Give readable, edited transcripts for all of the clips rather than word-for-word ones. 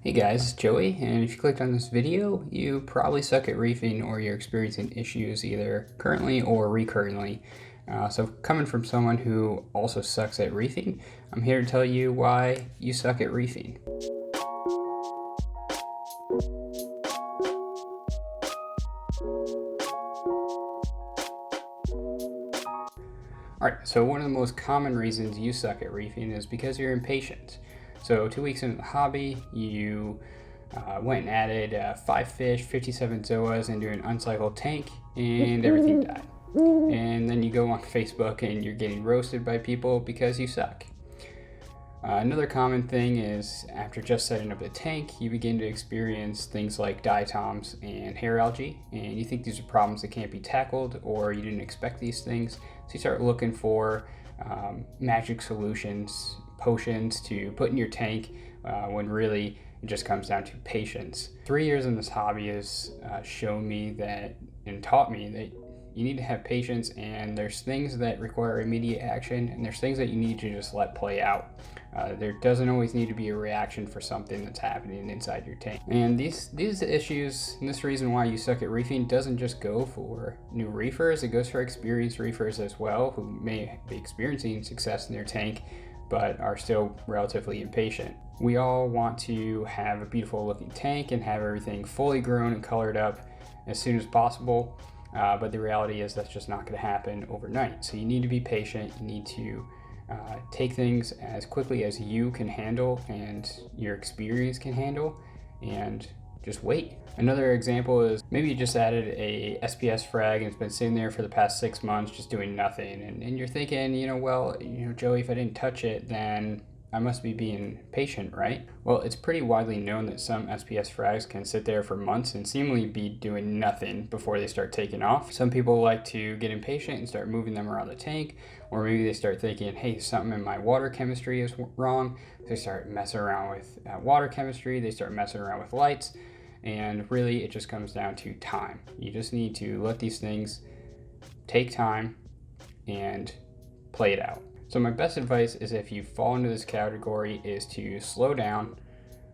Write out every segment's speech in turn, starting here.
Hey guys, it's Joey, and if you clicked on this video, you probably suck at reefing or you're experiencing issues either currently or recurrently. So coming from someone who also sucks at reefing, I'm here to tell you why you suck at reefing. Alright, so one of the most common reasons you suck at reefing is because you're impatient. So 2 weeks into the hobby, you went and added 5 fish, 57 zoas into an uncycled tank, and everything died. And then you go on Facebook and you're getting roasted by people because you suck. Another common thing is after just setting up the tank, you begin to experience things like diatoms and hair algae, and you think these are problems that can't be tackled or you didn't expect these things. So you start looking for magic solutions, potions to put in your tank when really it just comes down to patience. 3 years in this hobby has shown me that and taught me that you need to have patience, and there's things that require immediate action and there's things that you need to just let play out. There doesn't always need to be a reaction for something that's happening inside your tank. And these issues and this reason why you suck at reefing doesn't just go for new reefers, it goes for experienced reefers as well who may be experiencing success in their tank but are still relatively impatient. We all want to have a beautiful looking tank and have everything fully grown and colored up as soon as possible. But the reality is that's just not going to happen overnight. So you need to be patient. You need to take things as quickly as you can handle and your experience can handle, and just wait. Another example is maybe you just added a SPS frag and it's been sitting there for the past 6 months just doing nothing. And you're thinking, Joey, if I didn't touch it, then I must be being patient, right? Well, it's pretty widely known that some SPS frags can sit there for months and seemingly be doing nothing before they start taking off. Some people like to get impatient and start moving them around the tank, or maybe they start thinking, hey, something in my water chemistry is wrong. They start messing around with water chemistry, they start messing around with lights, and really it just comes down to time. You just need to let these things take time and play it out. So my best advice is, if you fall into this category, is to slow down,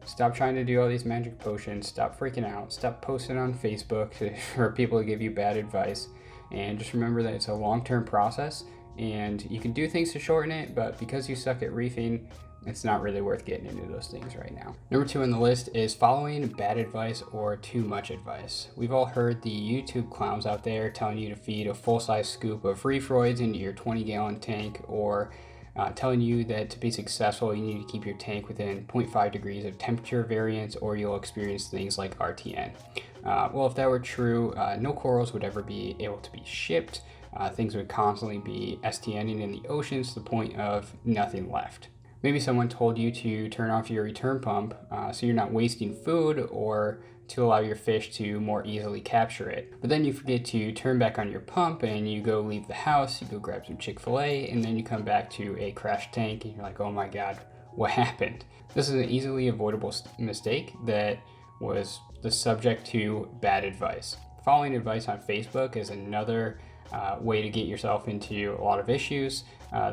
stop trying to do all these magic potions, stop freaking out, stop posting on Facebook for people to give you bad advice, and just remember that it's a long-term process and you can do things to shorten it, but because you suck at reefing, it's not really worth getting into those things right now. Number 2 on the list is following bad advice or too much advice. We've all heard the YouTube clowns out there telling you to feed a full-size scoop of reefroids into your 20-gallon tank, or telling you that to be successful you need to keep your tank within 0.5 degrees of temperature variance or you'll experience things like RTN. Well, if that were true, no corals would ever be able to be shipped. Things would constantly be STNing in the oceans to the point of nothing left. Maybe someone told you to turn off your return pump so you're not wasting food, or to allow your fish to more easily capture it. But then you forget to turn back on your pump and you go leave the house, you go grab some Chick-fil-A, and then you come back to a crashed tank and you're like, oh my God, what happened? This is an easily avoidable mistake that was the subject to bad advice. Following advice on Facebook is another way to get yourself into a lot of issues.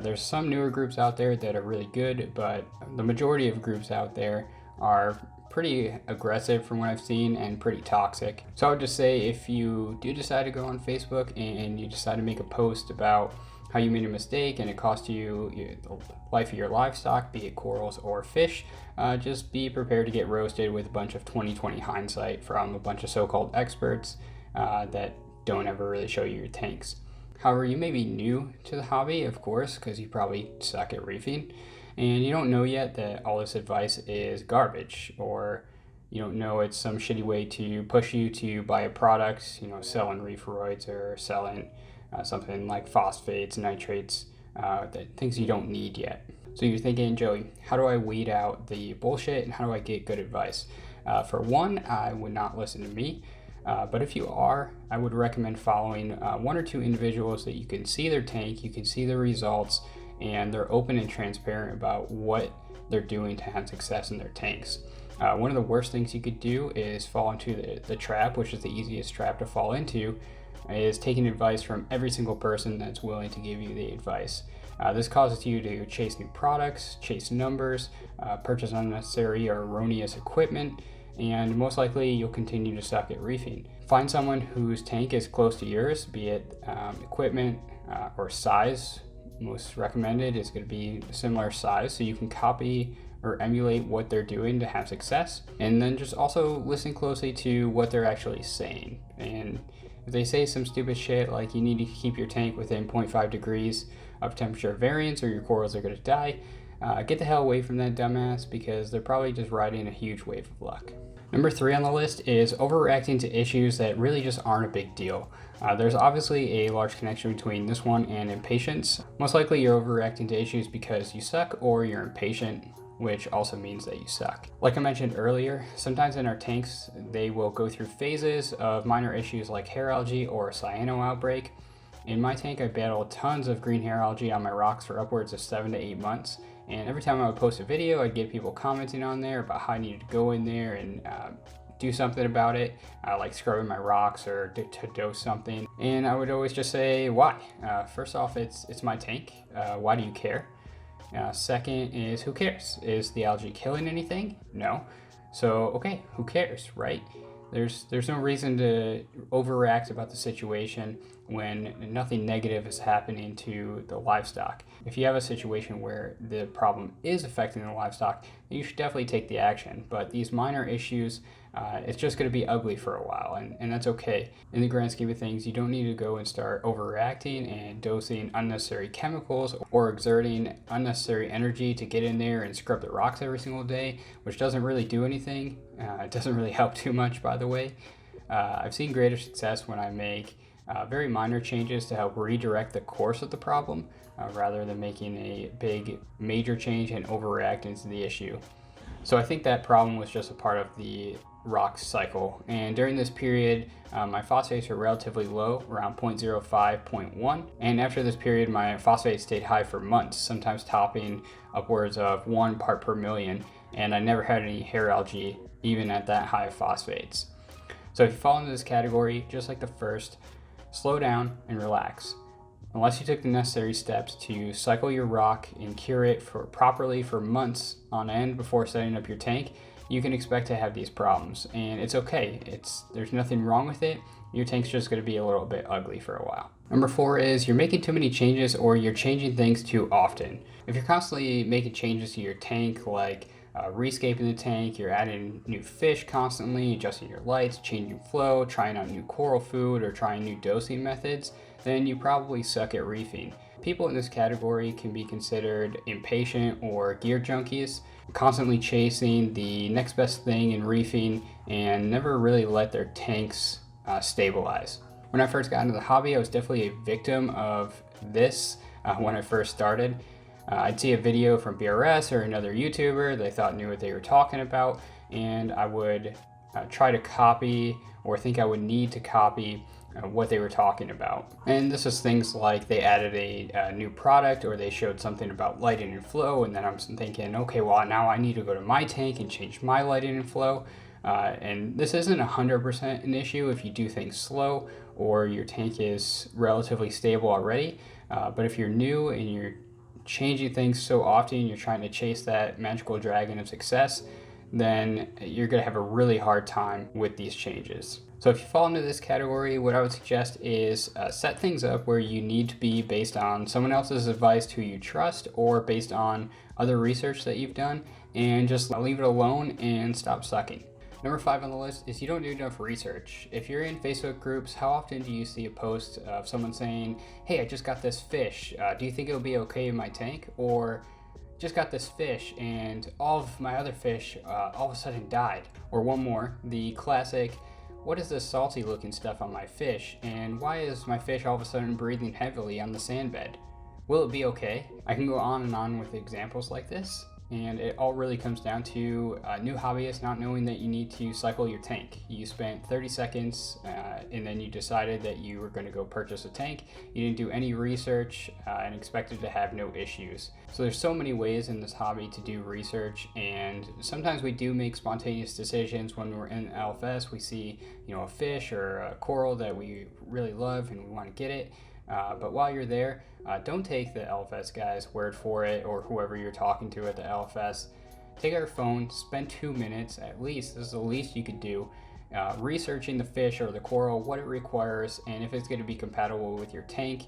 There's some newer groups out there that are really good, but the majority of groups out there are pretty aggressive from what I've seen and pretty toxic. So I would just say, if you do decide to go on Facebook and you decide to make a post about how you made a mistake and it cost you the life of your livestock, be it corals or fish, just be prepared to get roasted with a bunch of 20/20 hindsight from a bunch of so-called experts that don't ever really show you your tanks. However, you may be new to the hobby, of course, because you probably suck at reefing, and you don't know yet that all this advice is garbage, or you don't know it's some shitty way to push you to buy a product, selling reefroids or selling something like phosphates, nitrates, things you don't need yet. So you're thinking, Joey, how do I weed out the bullshit and how do I get good advice? For one, I would not listen to me. But if you are, I would recommend following 1 or 2 individuals that you can see their tank, you can see the results, and they're open and transparent about what they're doing to have success in their tanks. One of the worst things you could do is fall into the trap, which is the easiest trap to fall into, is taking advice from every single person that's willing to give you the advice. This causes you to chase new products, chase numbers, purchase unnecessary or erroneous equipment, and most likely you'll continue to suck at reefing. Find someone whose tank is close to yours, be it equipment or size. Most recommended is going to be a similar size, so you can copy or emulate what they're doing to have success. And then just also listen closely to what they're actually saying. And if they say some stupid shit like you need to keep your tank within 0.5 degrees of temperature variance or your corals are going to die, get the hell away from that dumbass, because they're probably just riding a huge wave of luck. Number 3 on the list is overreacting to issues that really just aren't a big deal. There's obviously a large connection between this one and impatience. Most likely you're overreacting to issues because you suck or you're impatient, which also means that you suck. Like I mentioned earlier, sometimes in our tanks, they will go through phases of minor issues like hair algae or cyano outbreak. In my tank, I battled tons of green hair algae on my rocks for upwards of 7 to 8 months. And every time I would post a video, I'd get people commenting on there about how I needed to go in there and do something about it, like scrubbing my rocks or to dose something. And I would always just say, why? First off, it's my tank. Why do you care? Second is, who cares? Is the algae killing anything? No. So, okay, who cares, right? There's no reason to overreact about the situation when nothing negative is happening to the livestock. If you have a situation where the problem is affecting the livestock, then you should definitely take the action. But these minor issues, it's just going to be ugly for a while, and that's okay. In the grand scheme of things, you don't need to go and start overreacting and dosing unnecessary chemicals or exerting unnecessary energy to get in there and scrub the rocks every single day, which doesn't really do anything. It doesn't really help too much, by the way. I've seen greater success when I make very minor changes to help redirect the course of the problem, rather than making a big major change and overreacting to the issue. So I think that problem was just a part of the rock cycle, and during this period my phosphates were relatively low, around 0.05, 0.1, and after this period my phosphates stayed high for months, sometimes topping upwards of 1 part per million, and I never had any hair algae even at that high of phosphates. So if you fall into this category, just like the first, slow down and relax. Unless you took the necessary steps to cycle your rock and cure it properly for months on end before setting up your tank, you can expect to have these problems. And it's okay. There's nothing wrong with it. Your tank's just going to be a little bit ugly for a while. Number 4 is you're making too many changes or you're changing things too often. If you're constantly making changes to your tank, like rescaping the tank, you're adding new fish constantly, adjusting your lights, changing flow, trying out new coral food, or trying new dosing methods, then you probably suck at reefing. People in this category can be considered impatient or gear junkies, constantly chasing the next best thing in reefing and never really let their tanks stabilize. When I first got into the hobby, I was definitely a victim of this when I first started. I'd see a video from BRS or another YouTuber that I thought knew what they were talking about, and I would try to copy or think I would need to copy what they were talking about. And this is things like they added a new product, or they showed something about lighting and flow, and then I'm thinking, okay, well now I need to go to my tank and change my lighting and flow. And this isn't 100% an issue if you do things slow or your tank is relatively stable already. But if you're new and you're changing things so often, you're trying to chase that magical dragon of success, then you're going to have a really hard time with these changes. So if you fall into this category, what I would suggest is set things up where you need to be based on someone else's advice who you trust or based on other research that you've done, and just leave it alone and stop sucking. Number 5 on the list is you don't do enough research. If you're in Facebook groups, how often do you see a post of someone saying, hey, I just got this fish, do you think it'll be okay in my tank? Or just got this fish and all of my other fish all of a sudden died. Or one more, the classic, what is this salty looking stuff on my fish, and why is my fish all of a sudden breathing heavily on the sand bed? Will it be okay? I can go on and on with examples like this, and it all really comes down to new hobbyists not knowing that you need to cycle your tank. You spent 30 seconds and then you decided that you were going to go purchase a tank. You didn't do any research and expected to have no issues. So there's so many ways in this hobby to do research, and sometimes we do make spontaneous decisions when we're in LFS. We see, a fish or a coral that we really love and we want to get it. But while you're there, don't take the LFS guy's word for it, or whoever you're talking to at the LFS. Take out your phone, spend 2 minutes at least, this is the least you could do, researching the fish or the coral, what it requires, and if it's going to be compatible with your tank.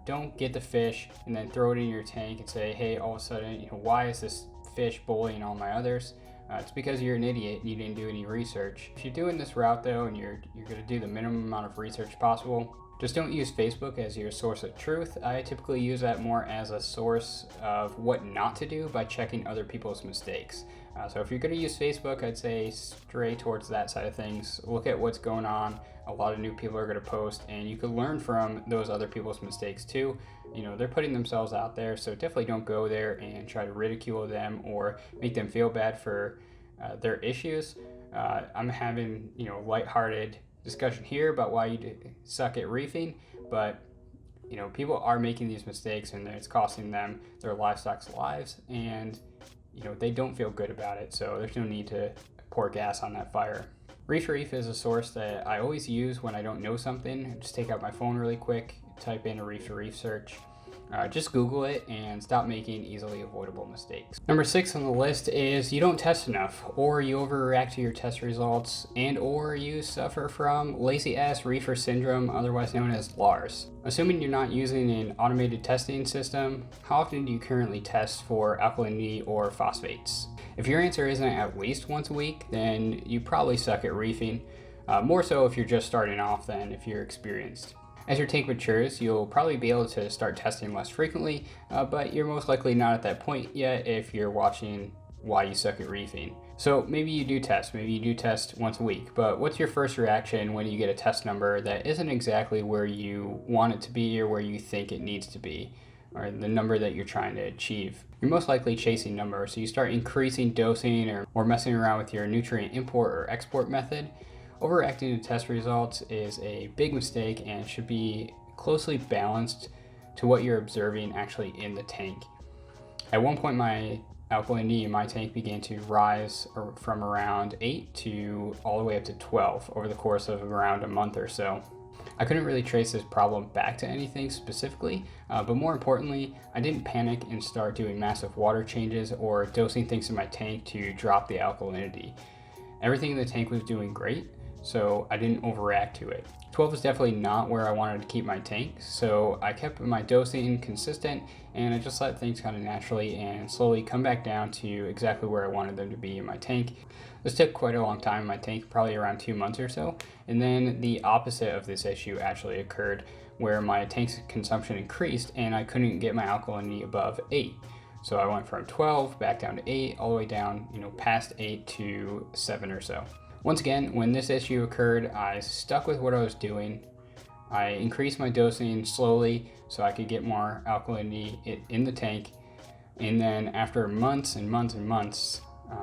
Don't get the fish and then throw it in your tank and say, hey, all of a sudden, why is this fish bullying all my others? It's because you're an idiot and you didn't do any research. If you're doing this route though, and you're going to do the minimum amount of research possible, just don't use Facebook as your source of truth. I typically use that more as a source of what not to do by checking other people's mistakes. So if you're going to use Facebook, I'd say stray towards that side of things. Look at what's going on. A lot of new people are going to post, and you can learn from those other people's mistakes too. They're putting themselves out there, so definitely don't go there and try to ridicule them or make them feel bad for their issues. I'm having lighthearted discussion here about why you suck at reefing, but people are making these mistakes and it's costing them their livestock's lives, and they don't feel good about it, so there's no need to pour gas on that fire. Reef is a source that I always use when I don't know something. Just take out my phone really quick, type in a reef search. Just Google it and stop making easily avoidable mistakes. Number 6 on the list is you don't test enough, or you overreact to your test results, and or you suffer from lazy ass reefer syndrome, otherwise known as LARS. Assuming you're not using an automated testing system, how often do you currently test for alkalinity or phosphates? If your answer isn't at least once a week, then you probably suck at reefing. More so if you're just starting off than if you're experienced. As your tank matures, you'll probably be able to start testing less frequently, but you're most likely not at that point yet if you're watching Why You Suck at Reefing. So maybe you do test once a week, but what's your first reaction when you get a test number that isn't exactly where you want it to be or where you think it needs to be, or the number that you're trying to achieve? You're most likely chasing numbers, so you start increasing dosing or messing around with your nutrient import or export method. Overreacting to test results is a big mistake and should be closely balanced to what you're observing actually in the tank. At one point, my alkalinity in my tank began to rise from around 8 to all the way up to 12 over the course of around a month or so. I couldn't really trace this problem back to anything specifically, but more importantly, I didn't panic and start doing massive water changes or dosing things in my tank to drop the alkalinity. Everything in the tank was doing great, so I didn't overreact to it. 12 is definitely not where I wanted to keep my tank, so I kept my dosing consistent and I just let things kind of naturally and slowly come back down to exactly where I wanted them to be in my tank. This took quite a long time in my tank, probably around 2 months or so, and then the opposite of this issue actually occurred, where my tank's consumption increased and I couldn't get my alkalinity above 8. So I went from 12 back down to 8, all the way down, past 8 to 7 or so. Once again, when this issue occurred, I stuck with what I was doing. I increased my dosing slowly so I could get more alkalinity in the tank. And then after months and months and months,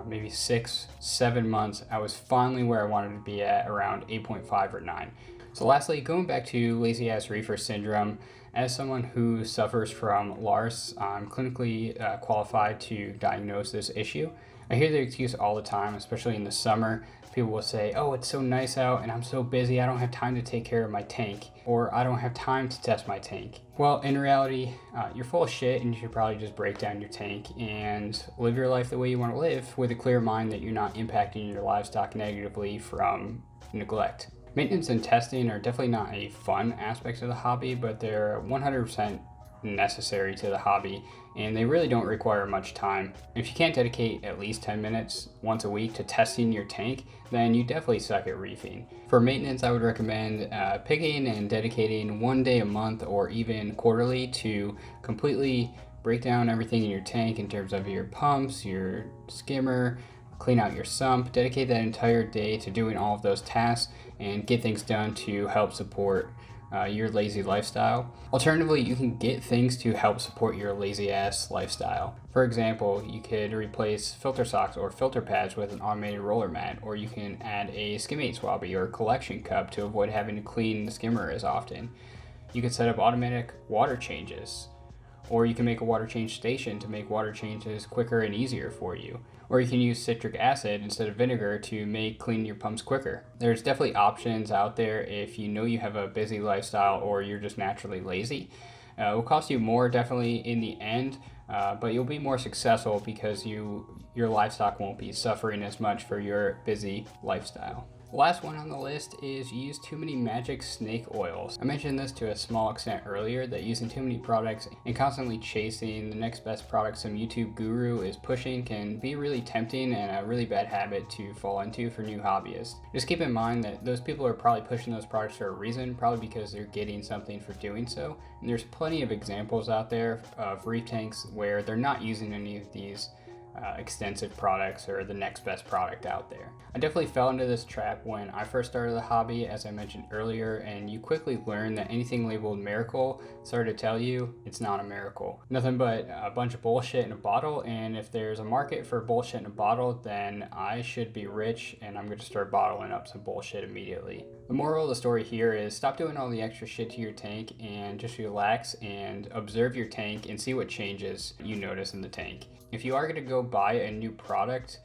maybe 6-7 months, I was finally where I wanted to be at, around 8.5 or 9. So lastly, going back to lazy ass reefer syndrome, as someone who suffers from LARS, I'm clinically qualified to diagnose this issue. I hear the excuse all the time, especially in the summer. People will say, oh, it's so nice out and I'm so busy, I don't have time to take care of my tank, or I don't have time to test my tank. Well, in reality, you're full of shit and you should probably just break down your tank and live your life the way you want to live, with a clear mind that you're not impacting your livestock negatively from neglect. Maintenance and testing are definitely not a fun aspect of the hobby, but they're 100% necessary to the hobby, and they really don't require much time. If you can't dedicate at least 10 minutes once a week to testing your tank, then you definitely suck at reefing. For maintenance, I would recommend picking and dedicating 1 day a month or even quarterly to completely break down everything in your tank in terms of your pumps, your skimmer, clean out your sump. Dedicate that entire day to doing all of those tasks and get things done to help support your lazy lifestyle. Alternatively, you can get things to help support your lazy ass lifestyle. For example, you could replace filter socks or filter pads with an automated roller mat, or you can add a skimmate swabby or collection cup to avoid having to clean the skimmer as often. You could set up automatic water changes, Or you can make a water change station to make water changes quicker and easier for you. Or you can use citric acid instead of vinegar to make cleaning your pumps quicker. There's definitely options out there if you know you have a busy lifestyle or you're just naturally lazy. It will cost you more definitely in the end, but you'll be more successful because your livestock won't be suffering as much for your busy lifestyle. The last one on the list is use too many magic snake oils. I mentioned this to a small extent earlier, that using too many products and constantly chasing the next best product some YouTube guru is pushing can be really tempting and a really bad habit to fall into for new hobbyists. Just keep in mind that those people are probably pushing those products for a reason, probably because they're getting something for doing so. And there's plenty of examples out there of reef tanks where they're not using any of these extensive products or the next best product out there. I definitely fell into this trap when I first started the hobby, as I mentioned earlier, and you quickly learn that anything labeled miracle, sorry to tell you, it's not a miracle. Nothing but a bunch of bullshit in a bottle, and if there's a market for bullshit in a bottle, then I should be rich and I'm going to start bottling up some bullshit immediately. The moral of the story here is stop doing all the extra shit to your tank and just relax and observe your tank and see what changes you notice in the tank. If you are going to go buy a new product,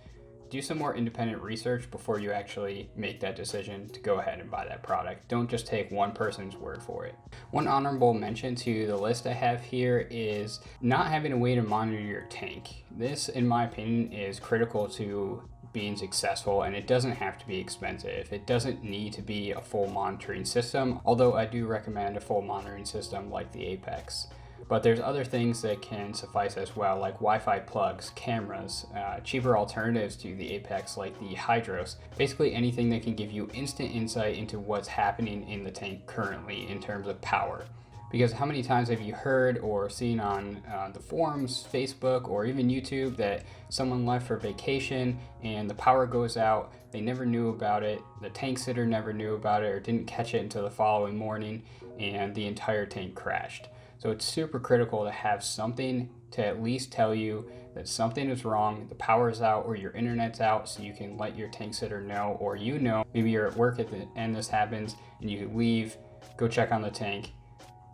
do some more independent research before you actually make that decision to go ahead and buy that product. Don't just take one person's word for it. One honorable mention to the list I have here is not having a way to monitor your tank. This, in my opinion, is critical to being successful, and it doesn't have to be expensive. It doesn't need to be a full monitoring system, although I do recommend a full monitoring system like the Apex. But there's other things that can suffice as well, like Wi-Fi plugs, cameras, cheaper alternatives to the Apex like the Hydros. Basically anything that can give you instant insight into what's happening in the tank currently in terms of power. Because how many times have you heard or seen on the forums, Facebook, or even YouTube that someone left for vacation and the power goes out, they never knew about it, the tank sitter never knew about it or didn't catch it until the following morning, and the entire tank crashed. So it's super critical to have something to at least tell you that something is wrong, the power is out or your internet's out, so you can let your tank sitter know, or you know, maybe you're at work and this happens and you leave, go check on the tank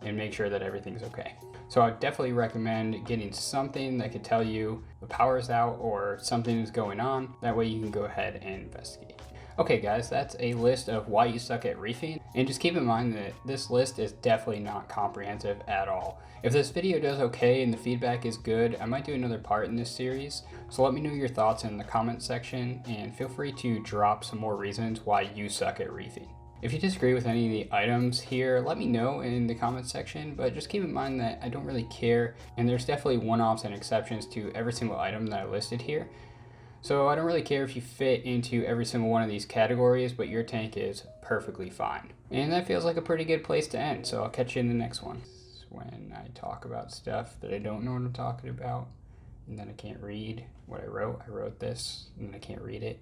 and make sure that everything's okay. So I definitely recommend getting something that could tell you the power is out or something is going on. That way you can go ahead and investigate. Okay guys, that's a list of why you suck at reefing, and just keep in mind that this list is definitely not comprehensive at all. If this video does okay and the feedback is good, I might do another part in this series, so let me know your thoughts in the comment section and feel free to drop some more reasons why you suck at reefing. If you disagree with any of the items here, let me know in the comment section, but just keep in mind that I don't really care, and there's definitely one-offs and exceptions to every single item that I listed here. So I don't really care if you fit into every single one of these categories, but your tank is perfectly fine. And that feels like a pretty good place to end, so I'll catch you in the next one. When I talk about stuff that I don't know what I'm talking about, and then I can't read what I wrote this, and then I can't read it.